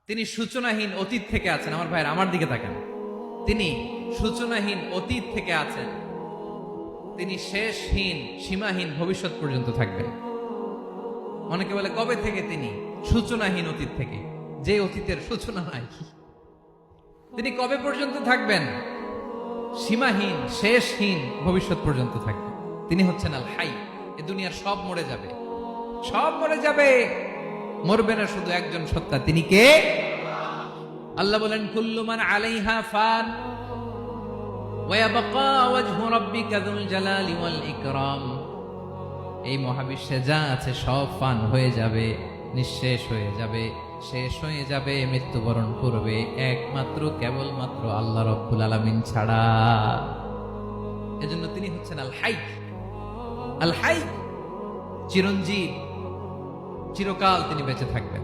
তিনি সূচনাহীন অতীত থেকে আছেন। আমার ভাইয়ের আমার দিকে তাকান, তিনি সূচনাহীন অতীত থেকে আছেন, তিনি শেষহীন সীমাহীন ভবিষ্যৎ পর্যন্ত থাকবেন। অনেকে বলে কবে থেকে? তিনি সূচনাহীন অতীত থেকে, যে অতীতের সূচনা নাই। তিনি কবে পর্যন্ত থাকবেন? সীমাহীন শেষহীন ভবিষ্যৎ পর্যন্ত থাকবেন। তিনি হচ্ছেন আল হাই। এ দুনিয়ার সব মরে যাবে, সব মরে যাবে, মরবে না শুধু একজন সত্তা। তিনি কে? আল্লাহ বলেন কুল্লু মান আলাইহা ফান ওয়া ইয়াবকা ওয়াজহু রাব্বিকা যুল জালালি ওয়াল ইকরাম। এই মহাবিশ্বে যা আছে সব ফান হয়ে যাবে, নিঃশেষ হয়ে যাবে, শেষ হয়ে যাবে, মৃত্যুবরণ করবে, একমাত্র কেবলমাত্র আল্লাহ রাব্বুল আলামিন ছাড়া। এজন্য তিনি হচ্ছেন আল হাই। আল হাই চিরঞ্জীব, চিরকাল তিনি বেঁচে থাকবেন।